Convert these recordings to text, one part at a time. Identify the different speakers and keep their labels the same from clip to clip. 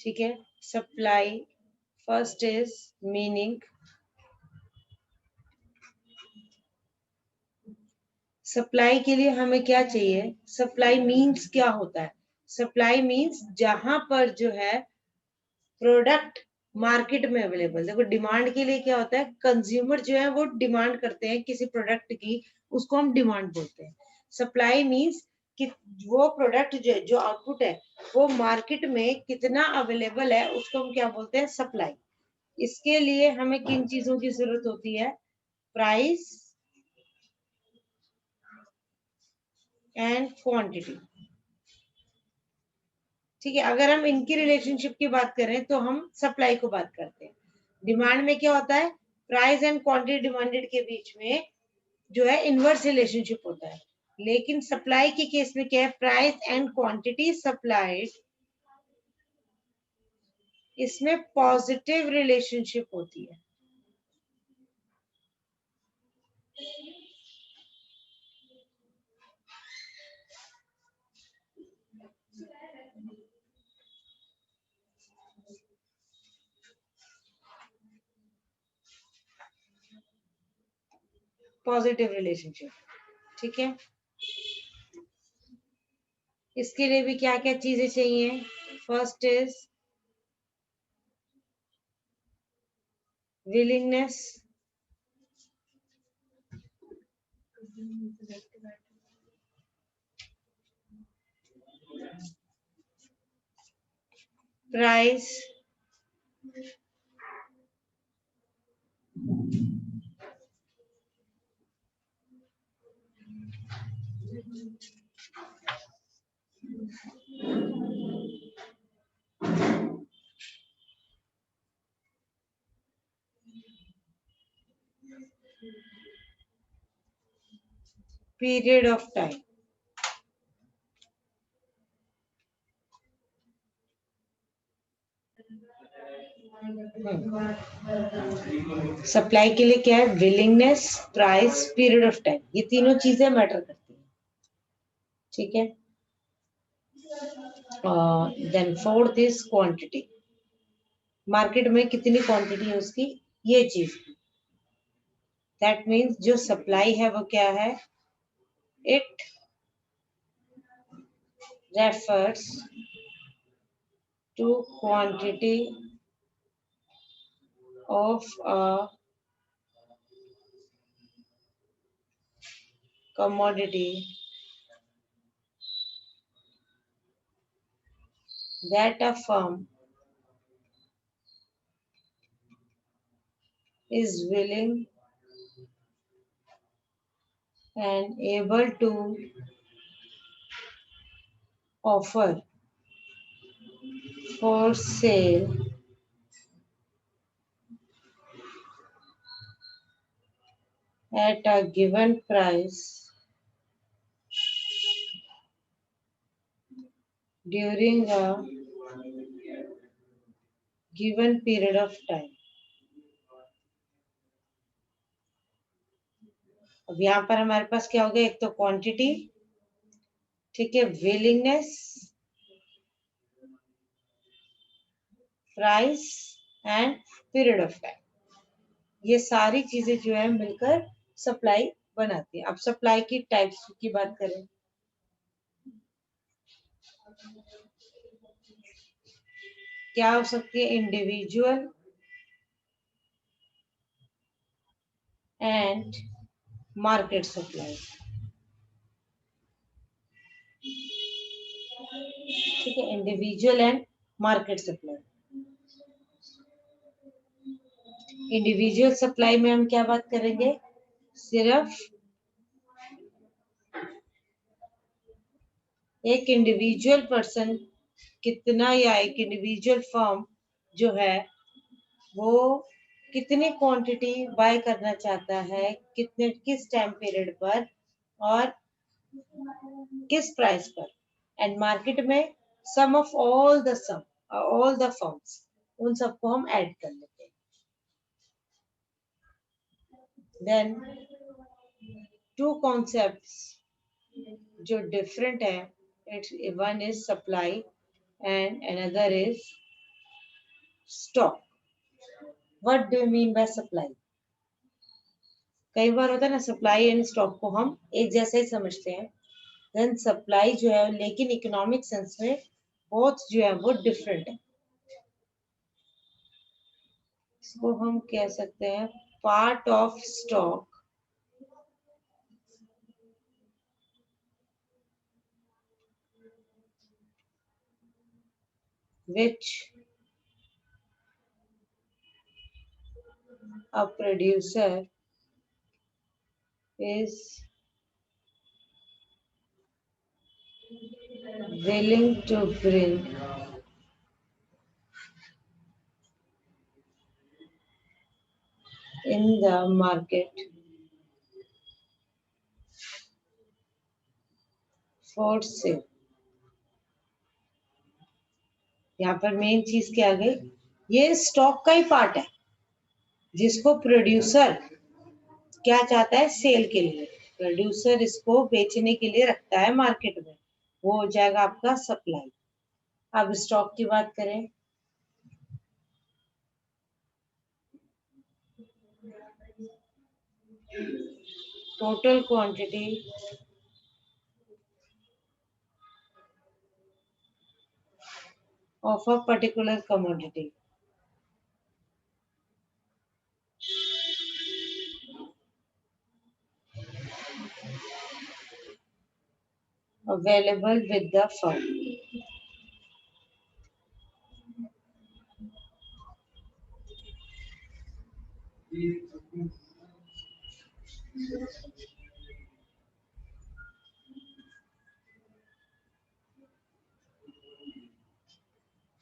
Speaker 1: ठीक है, supply first is meaning, supply के लिए हमें क्या चाहिए, सप्लाई मीन्स क्या होता है, सप्लाई मीन्स जहां पर जो है प्रोडक्ट मार्केट में अवेलेबल, देखो डिमांड के लिए क्या होता है, कंज्यूमर जो है वो डिमांड करते हैं किसी प्रोडक्ट की, उसको हम डिमांड बोलते हैं। सप्लाई मीन्स कि वो प्रोडक्ट जो है, जो आउटपुट है वो मार्केट में कितना अवेलेबल है, उसको हम क्या बोलते हैं, सप्लाई। इसके लिए हमें किन चीजों की जरूरत होती है, प्राइस एंड क्वांटिटी। ठीक है, अगर हम इनकी रिलेशनशिप की बात करें तो हम सप्लाई को बात करते हैं। डिमांड में क्या होता है, प्राइस एंड क्वांटिटी डिमांडेड के बीच में जो है इनवर्स रिलेशनशिप होता है। लेकिन सप्लाई के केस में क्या है, प्राइस एंड क्वांटिटी सप्लाइड, इसमें पॉजिटिव रिलेशनशिप होती है। पॉजिटिव रिलेशनशिप, ठीक है। इसके लिए भी क्या क्या चीजें चाहिए, first is willingness, price, period of time. Supply के लिए क्या है, willingness, price, period of time, ये तीनों चीजें मैटर करती हैं। ठीक है, then fourth is quantity, market में कितनी क्वांटिटी है उसकी, ये चीज। दैट मीन्स जो सप्लाई है वो क्या है, it refers to quantity of a commodity that a firm is willing and able to offer for sale at a given price during a given period of time। अब यहाँ पर हमारे पास क्या हो गया, एक तो क्वांटिटी, ठीक है, willingness, price and period of time, ये सारी चीजें जो है मिलकर सप्लाई बनाती है। अब सप्लाई की टाइप्स की बात करें, क्या हो सकती है, इंडिविजुअल एंड मार्केट सप्लाई। ठीक है, individual and market supply. Individual supply में हम क्या बात करेंगे, सिर्फ एक इंडिविजुअल पर्सन कितना, या एक इंडिविजुअल फर्म जो है वो कितनी क्वांटिटी बाय करना चाहता है, कितने, किस टाइम पीरियड पर और किस प्राइस पर। एंड मार्केट में sum of all the sum, all the firms, उन सबको हम ऐड कर लेते हैं। देन टू कॉन्सेप्ट्स जो डिफरेंट है, one is supply and another is stock. What do you mean by supply? कई बार होता है ना, सप्लाई एंड स्टॉक को हम एक जैसा ही समझते हैं, देन सप्लाई जो है लेकिन इकोनॉमिक सेंस में बोथ जो है वो डिफरेंट है। इसको हम कह सकते हैं part of stock which a producer is willing to bring in the market for sale। यहाँ पर मेन चीज क्या आ गई, ये स्टॉक का ही पार्ट है जिसको प्रोड्यूसर क्या चाहता है सेल के लिए, प्रोड्यूसर इसको बेचने के लिए रखता है मार्केट में, वो हो जाएगा आपका सप्लाई। अब स्टॉक की बात करें, total quantity of a particular commodity available with the firm।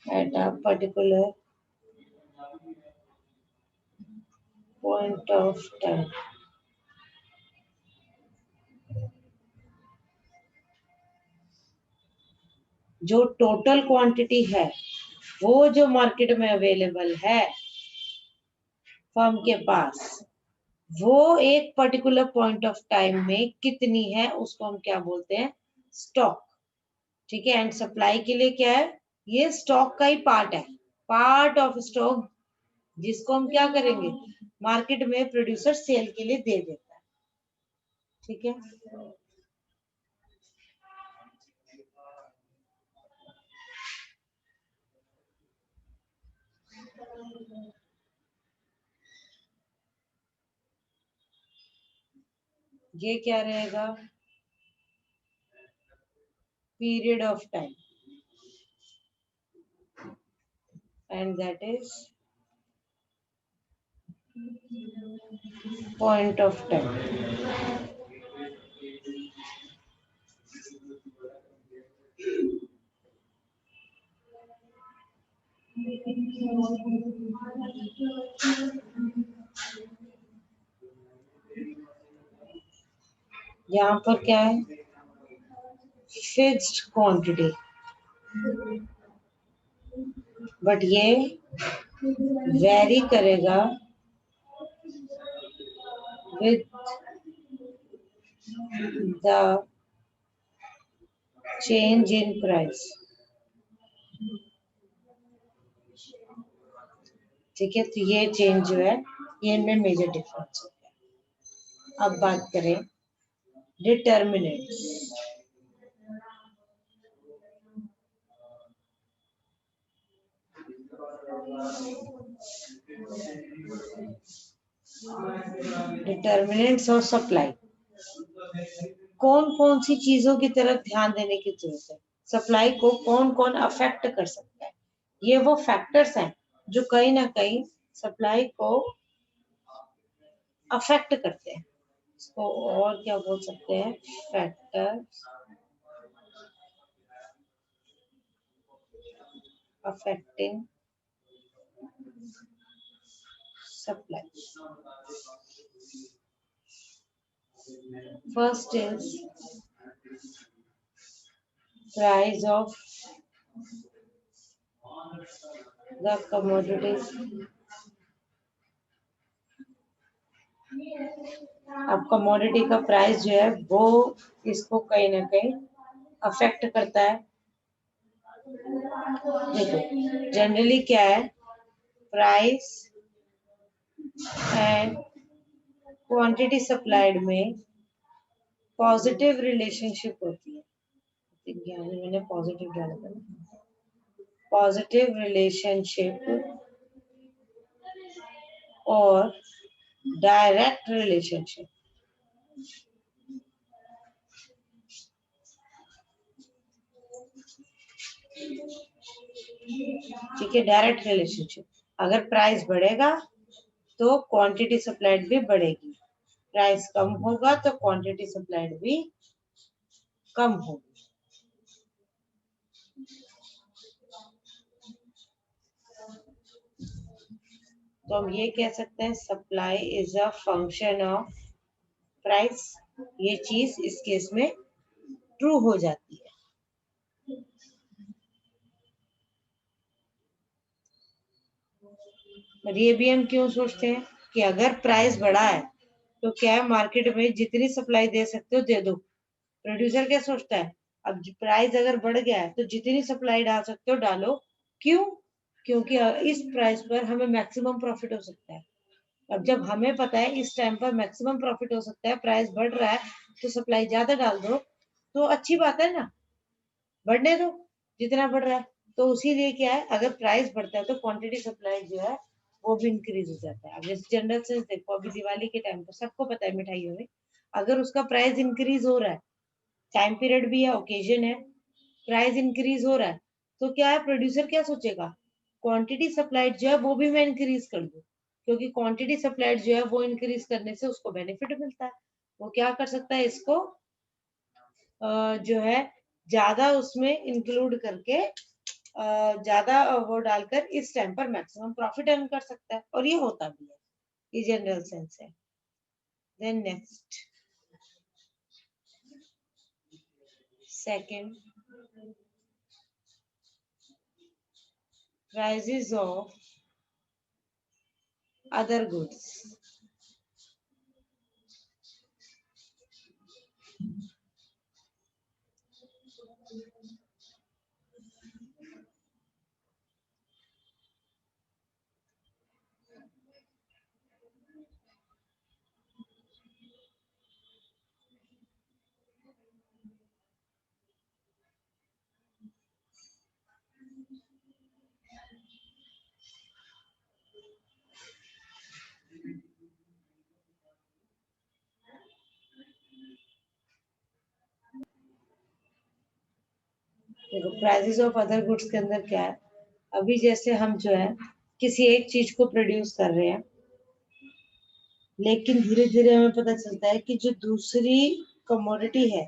Speaker 1: at a particular point of time। जो टोटल क्वांटिटी है वो जो मार्केट में अवेलेबल है फर्म के पास, वो एक पर्टिकुलर पॉइंट ऑफ टाइम में कितनी है उसको हम क्या बोलते हैं, स्टॉक। ठीक है, एंड सप्लाई के लिए क्या है, ये स्टॉक का ही पार्ट है, पार्ट ऑफ स्टॉक जिसको हम क्या करेंगे, मार्केट में प्रोड्यूसर सेल के लिए दे देता है। ठीक है, ये क्या रहेगा, period of time, and that is point of time. यहाँ पर क्या है, फिक्स्ड क्वांटिटी, बट ये वेरी करेगा with the change in price. ठीक है, तो ये चेंज जो है ये इनमें मेजर डिफरेंस हो गया। अब बात करें डिटर्मिनेंट्स। डिटर्मिनेंट्स ऑफ सप्लाई, कौन कौन सी चीजों की तरफ ध्यान देने की जरूरत है, सप्लाई को कौन कौन अफेक्ट कर सकता है, ये वो फैक्टर्स हैं जो कहीं ना कहीं सप्लाई को अफेक्ट करते हैं। इसको और क्या बोल सकते हैं, factors affecting supply. First is price of the commodities। अब कमोडिटी का प्राइस जो है वो इसको कहीं ना कहीं अफेक्ट करता है। देखो जनरली क्या है, प्राइस एंड क्वांटिटी सप्लाइड में पॉजिटिव रिलेशनशिप होती है। यहाँ पे मैंने पॉजिटिव डाला था, पॉजिटिव रिलेशनशिप और डायरेक्ट रिलेशनशिप। ठीक है, डायरेक्ट रिलेशनशिप। अगर प्राइस बढ़ेगा तो क्वांटिटी सप्लाइड भी बढ़ेगी, प्राइस कम होगा तो क्वांटिटी सप्लाइड भी कम होगी। तो हम ये कह सकते हैं supply is a function of price. ये चीज इस केस में ट्रू हो जाती है। और ये भी हम क्यों सोचते हैं कि अगर प्राइस बढ़ा है तो क्या है, मार्केट में जितनी सप्लाई दे सकते हो दे दो। प्रोड्यूसर क्या सोचता है, अब प्राइस अगर बढ़ गया है तो जितनी सप्लाई डाल सकते हो डालो। क्यों? क्योंकि इस प्राइस पर हमें मैक्सिमम प्रॉफिट हो सकता है। अब जब हमें पता है इस टाइम पर मैक्सिमम प्रॉफिट हो सकता है, प्राइस बढ़ रहा है तो सप्लाई ज्यादा डाल दो, तो अच्छी बात है ना, बढ़ने दो जितना बढ़ रहा है। तो उसीलिए क्या है, अगर प्राइस बढ़ता है तो क्वांटिटी सप्लाई जो है वो भी इंक्रीज हो जाता है। अब जैसे जनरल सेंस देखो, अभी दिवाली के टाइम पर सबको पता है मिठाइयों में अगर उसका प्राइस इंक्रीज हो रहा है, टाइम पीरियड भी है, ओकेजन है, प्राइस इंक्रीज हो रहा है, तो क्या है, प्रोड्यूसर क्या सोचेगा, क्वांटिटी सप्लाइड जो है वो भी मैं इंक्रीज कर दूं। क्योंकि क्वांटिटी सप्लाइड जो है वो इंक्रीज करने से उसको बेनिफिट मिलता है। वो क्या कर सकता है, इसको जो है ज्यादा उसमें इंक्लूड करके ज्यादा वो डालकर इस टाइम पर मैक्सिमम प्रॉफिट अर्न कर सकता है, और ये होता भी है। ये जनरल सेंस है। Then next, second, prices of other goods। देखो प्राइसेस ऑफ अदर गुड्स के अंदर क्या है, अभी जैसे हम जो है किसी एक चीज को प्रोड्यूस कर रहे हैं, लेकिन धीरे धीरे हमें पता चलता है कि जो दूसरी कमोडिटी है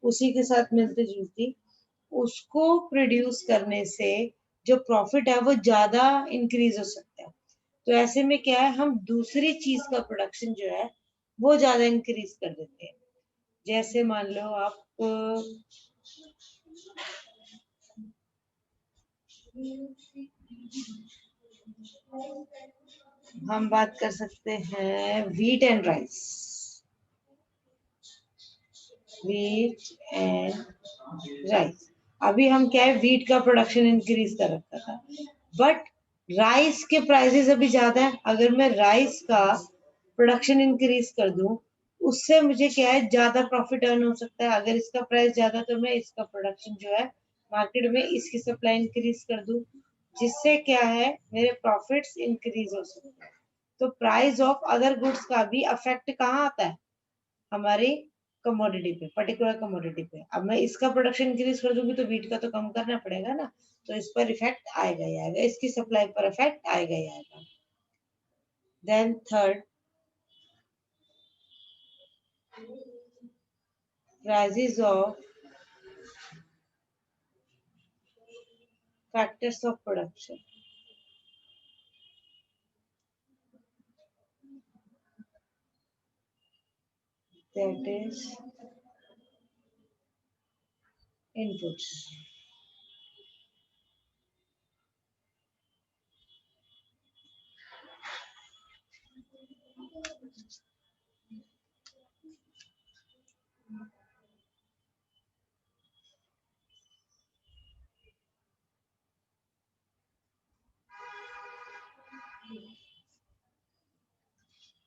Speaker 1: उसी के साथ मिलती जुलती, उसको प्रोड्यूस करने से जो प्रॉफिट है वो ज्यादा इंक्रीज हो सकता है। तो ऐसे में क्या है, हम दूसरी चीज का प्रोडक्शन जो है वो ज्यादा इंक्रीज कर देते हैं। जैसे मान लो आप हम बात कर सकते हैं wheat and rice, wheat and rice. अभी हम क्या है, व्हीट का प्रोडक्शन इंक्रीज कर रखा था, बट राइस के प्राइसेस अभी ज्यादा है। अगर मैं राइस का प्रोडक्शन इंक्रीज कर दूं, उससे मुझे क्या है, ज्यादा प्रॉफिट अर्न हो सकता है। अगर इसका प्राइस ज्यादा तो मैं इसका प्रोडक्शन जो है मार्केट में इसकी सप्लाई इंक्रीज कर दूं, जिससे क्या है, मेरे प्रॉफिट्स इंक्रीज हो सकते हैं। तो प्राइस ऑफ अदर गुड्स का भी अफेक्ट कहाँ आता है, हमारी कमोडिटी पे, पर्टिकुलर कमोडिटी पे। अब मैं इसका प्रोडक्शन इंक्रीज कर दूंगी तो वीट का तो कम करना पड़ेगा ना, तो इस पर इफेक्ट आएगा ही आएगा, इसकी सप्लाई पर इफेक्ट आएगा ही आएगा। Then third, prices of factors of production. That is inputs.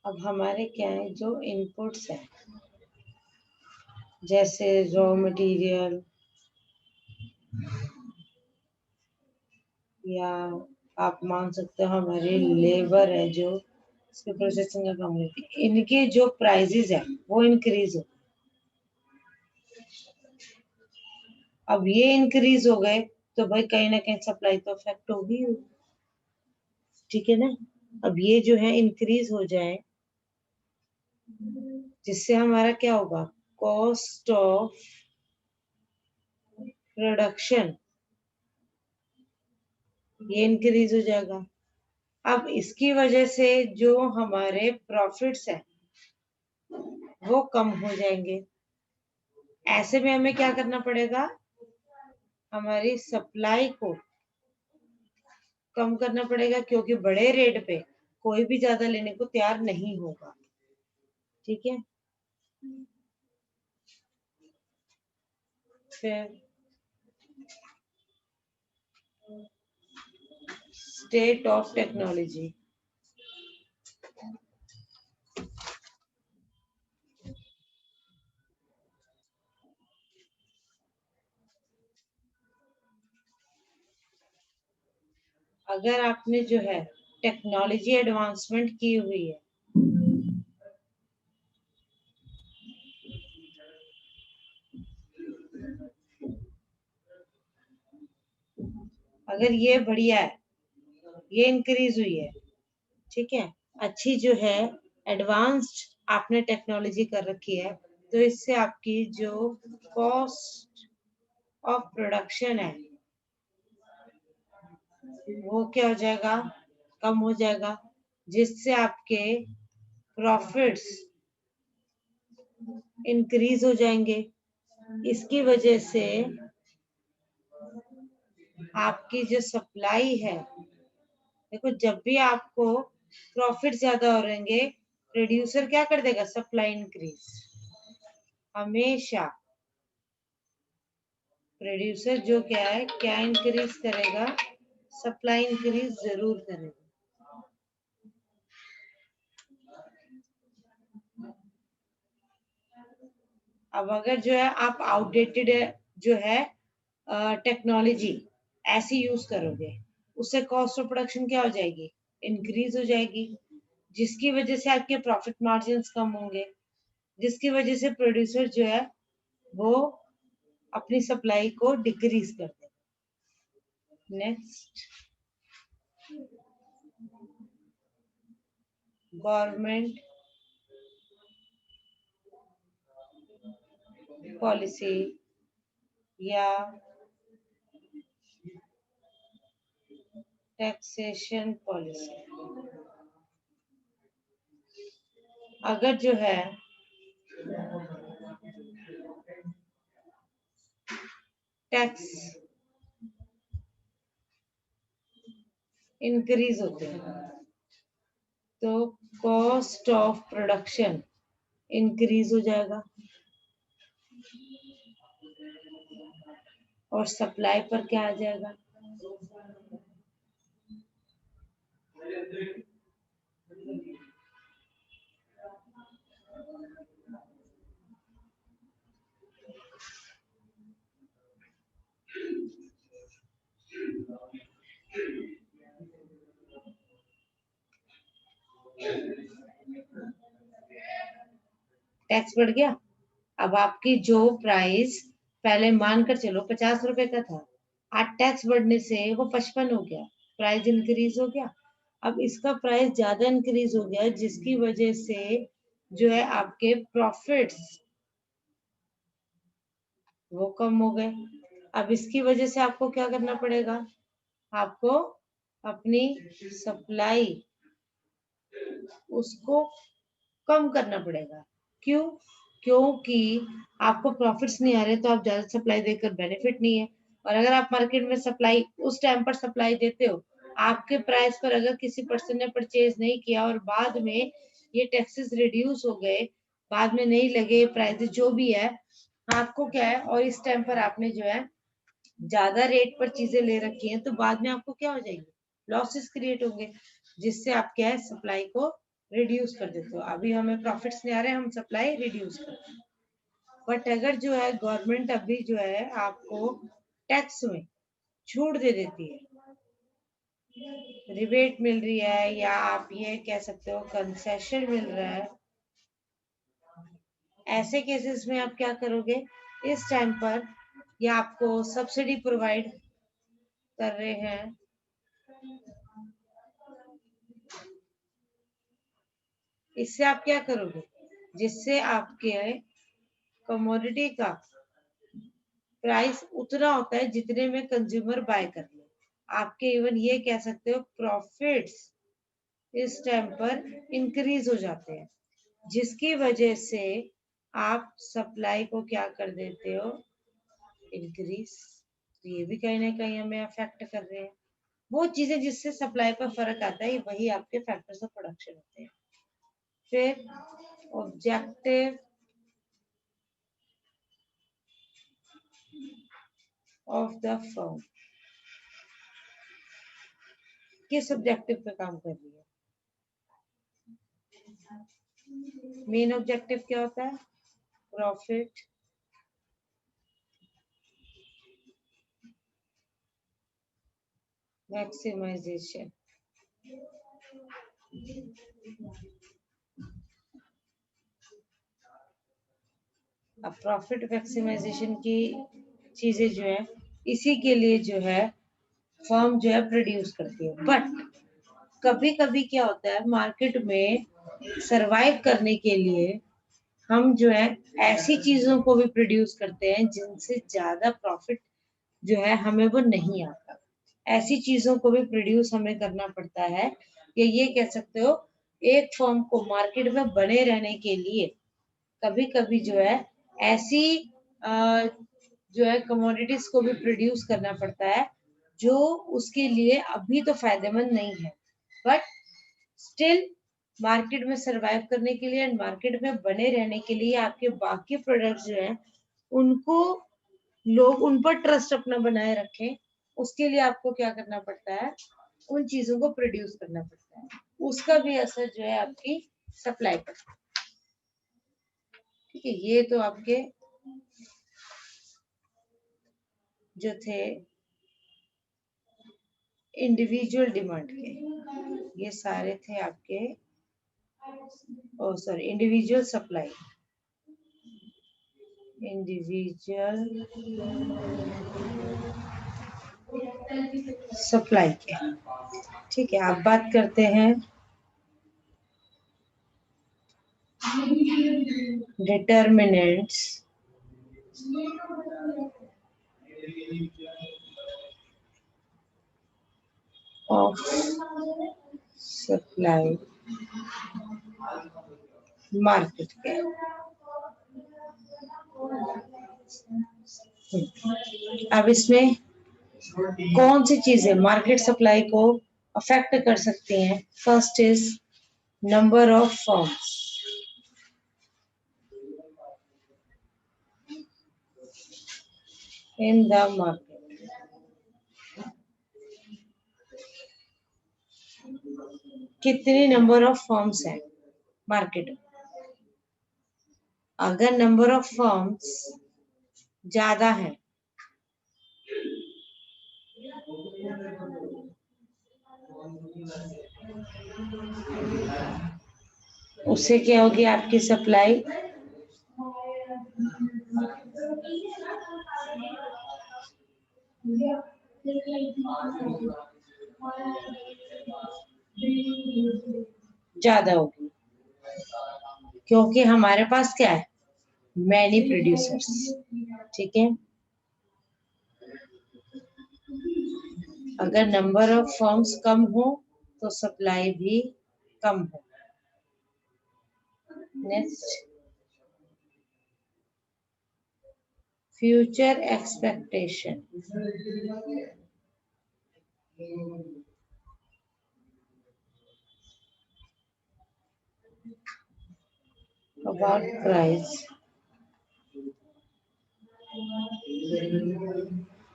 Speaker 1: अब हमारे क्या है, जो इनपुट्स है जैसे रॉ मटेरियल या आप मान सकते हो हमारी लेबर है जो इसके प्रोसेसिंग का काम करती है, इनके जो प्राइजेस है वो इंक्रीज हो। अब ये इंक्रीज हो गए तो भाई कहीं ना कहीं सप्लाई तो अफेक्ट होगी, ठीक है ना। अब ये जो है इंक्रीज हो जाए जिससे हमारा क्या होगा, कॉस्ट ऑफ प्रोडक्शन ये इंक्रीज हो जाएगा। अब इसकी वजह से जो हमारे प्रॉफिट्स है वो कम हो जाएंगे। ऐसे में हमें क्या करना पड़ेगा, हमारी सप्लाई को कम करना पड़ेगा, क्योंकि बड़े रेट पे कोई भी ज्यादा लेने को तैयार नहीं होगा, ठीक है। फिर स्टेट ऑफ टेक्नोलॉजी, अगर आपने जो है टेक्नोलॉजी एडवांसमेंट की हुई है, अगर ये बढ़िया है, ये इंक्रीज हुई है, ठीक है, अच्छी जो है एडवांस्ड आपने टेक्नोलॉजी कर रखी है, तो इससे आपकी जो कॉस्ट ऑफ प्रोडक्शन है वो क्या हो जाएगा, कम हो जाएगा, जिससे आपके प्रॉफिट्स इंक्रीज हो जाएंगे। इसकी वजह से आपकी जो सप्लाई है, देखो जब भी आपको प्रॉफिट ज्यादा हो रहेंगे प्रोड्यूसर क्या कर देगा, सप्लाई इंक्रीज। हमेशा प्रोड्यूसर जो क्या है, क्या इंक्रीज करेगा, सप्लाई इंक्रीज जरूर करेगा। अब अगर जो है आप आउटडेटेड जो है टेक्नोलॉजी ऐसी यूज करोगे, उससे कॉस्ट ऑफ प्रोडक्शन क्या हो जाएगी, इंक्रीज हो जाएगी, जिसकी वजह से आपके प्रॉफिट मार्जिन कम होंगे, जिसकी वजह से प्रोड्यूसर जो है वो अपनी सप्लाई को डिक्रीज कर दे। नेक्स्ट, गवर्नमेंट पॉलिसी या टैक्सेशन पॉलिसी, अगर जो है टैक्स इंक्रीज होते हैं तो कॉस्ट ऑफ प्रोडक्शन इंक्रीज हो जाएगा और सप्लाई पर क्या आ जाएगा, टैक्स बढ़ गया। अब आपकी जो प्राइस पहले मानकर चलो 50 रुपए का था, आज टैक्स बढ़ने से वो 55 हो गया, प्राइस इंक्रीज हो गया। अब इसका प्राइस ज्यादा इंक्रीज हो गया, जिसकी वजह से जो है आपके प्रॉफिट्स वो कम हो गए। अब इसकी वजह से आपको क्या करना पड़ेगा, आपको अपनी सप्लाई उसको कम करना पड़ेगा। क्यों, क्योंकि आपको प्रॉफिट्स नहीं आ रहे तो आप ज्यादा सप्लाई देकर बेनिफिट नहीं है। और अगर आप मार्केट में सप्लाई उस टाइम पर सप्लाई देते हो, आपके प्राइस पर अगर किसी पर्सन ने परचेज नहीं किया और बाद में ये टैक्सेस रिड्यूस हो गए, बाद में नहीं लगे प्राइसेस जो भी है, आपको क्या है, और इस टाइम पर आपने जो है ज्यादा रेट पर चीजें ले रखी हैं, तो बाद में आपको क्या हो जाएगी, लॉसेस क्रिएट होंगे, जिससे आप क्या है सप्लाई को रिड्यूस कर देते हो। अभी हमें प्रॉफिट्स नहीं आ रहे, हम सप्लाई रिड्यूस कर रहे हैं। बट अगर जो है गवर्नमेंट अभी जो है आपको टैक्स में छूट दे देती है, रिबेट मिल रही है, या आप ये कह सकते हो कंसेशन मिल रहा है, ऐसे केसेस में आप क्या करोगे इस टाइम पर, या आपको सब्सिडी प्रोवाइड कर रहे हैं, इससे आप क्या करोगे, जिससे आपके कमोडिटी का प्राइस उतना होता है जितने में कंज्यूमर बाय कर ले। आपके इवन ये कह सकते हो प्रॉफिट्स इस टाइम पर इंक्रीज हो जाते हैं, जिसकी वजह से आप सप्लाई को क्या कर देते हो, इंक्रीज। तो ये भी कहीं ना कहीं हमें अफेक्ट कर रहे हैं। वो चीजें जिससे सप्लाई पर फर्क आता है, वही आपके फैक्टर्स ऑफ प्रोडक्शन होते हैं। फिर ऑब्जेक्टिव ऑफ द फर्म, किस ऑब्जेक्टिव पे काम कर रही है? मेन ऑब्जेक्टिव क्या होता है? Profit maximization. अब प्रॉफिट मैक्सिमाइजेशन की चीजें जो है, इसी के लिए जो है फर्म जो है प्रोड्यूस करती है। बट कभी कभी क्या होता है, मार्केट में सरवाइव करने के लिए हम जो है ऐसी चीजों को भी प्रोड्यूस करते हैं जिनसे ज्यादा प्रॉफिट जो है हमें वो नहीं आता। ऐसी चीजों को भी प्रोड्यूस हमें करना पड़ता है, या ये कह सकते हो एक फर्म को मार्केट में बने रहने के लिए कभी कभी जो है ऐसी जो है कमोडिटीज को भी प्रोड्यूस करना पड़ता है जो उसके लिए अभी तो फायदेमंद नहीं है, बट स्टिल मार्केट में सरवाइव करने के लिए एंड मार्केट में बने रहने के लिए आपके बाकी प्रोडक्ट्स जो हैं उनको लोग उन पर ट्रस्ट अपना बनाए रखें, उसके लिए आपको क्या करना पड़ता है, उन चीजों को प्रोड्यूस करना पड़ता है। उसका भी असर जो है आपकी सप्लाई पर। ठीक है, ये तो आपके जो थे इंडिविजुअल डिमांड के, ये सारे थे आपके, oh sorry, individual supply, individual supply के। ठीक है, आप बात करते हैं डिटर्मिनेंट्स ऑफ सप्लाई मार्केट के। अब इसमें कौन सी चीजें मार्केट सप्लाई को अफेक्ट कर सकती हैं? First is number of firms. In the market, कितनी नंबर ऑफ फर्म्स है मार्केट में? अगर नंबर ऑफ फर्म्स ज्यादा है उससे क्या होगी आपकी सप्लाई? ज्यादा होगी, क्योंकि हमारे पास क्या है, मैनी प्रोड्यूसर्स। ठीक है, अगर नंबर ऑफ फर्म्स कम हो तो सप्लाई भी कम हो। Next, future expectation about price.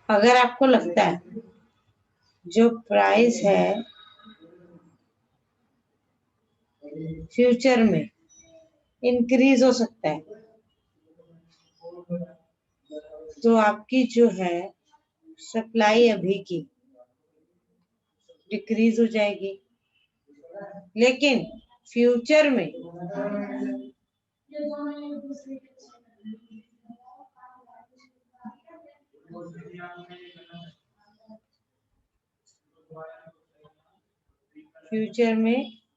Speaker 1: अगर आपको लगता है जो प्राइस है फ्यूचर में इंक्रीज हो सकता है, तो आपकी जो है सप्लाई अभी की डिक्रीज हो जाएगी। लेकिन फ्यूचर में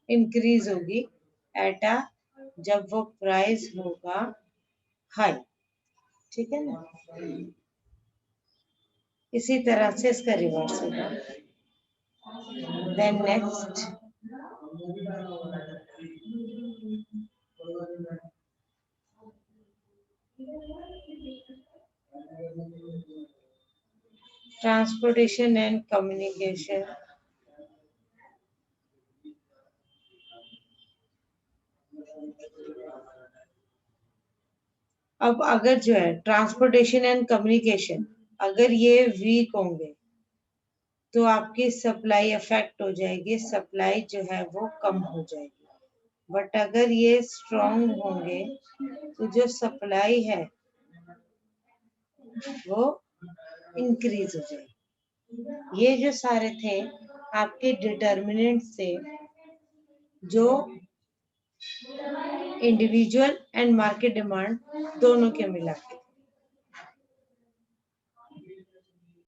Speaker 1: इंक्रीज होगी एट अ, जब वो प्राइस होगा हाई। ठीक है ना, इसी तरह से इसका रिवर्स होगा। Then next, transportation and communication. अब अगर जो है ट्रांसपोर्टेशन एंड कम्युनिकेशन अगर ये वीक होंगे तो आपकी सप्लाई अफेक्ट हो जाएगी, सप्लाई जो है वो कम हो जाएगी। बट अगर ये स्ट्रॉन्ग होंगे तो जो सप्लाई है वो इंक्रीज हो जाएगी। ये जो सारे थे आपके डिटर्मिनेंट से जो इंडिविजुअल एंड मार्केट डिमांड दोनों के मिला के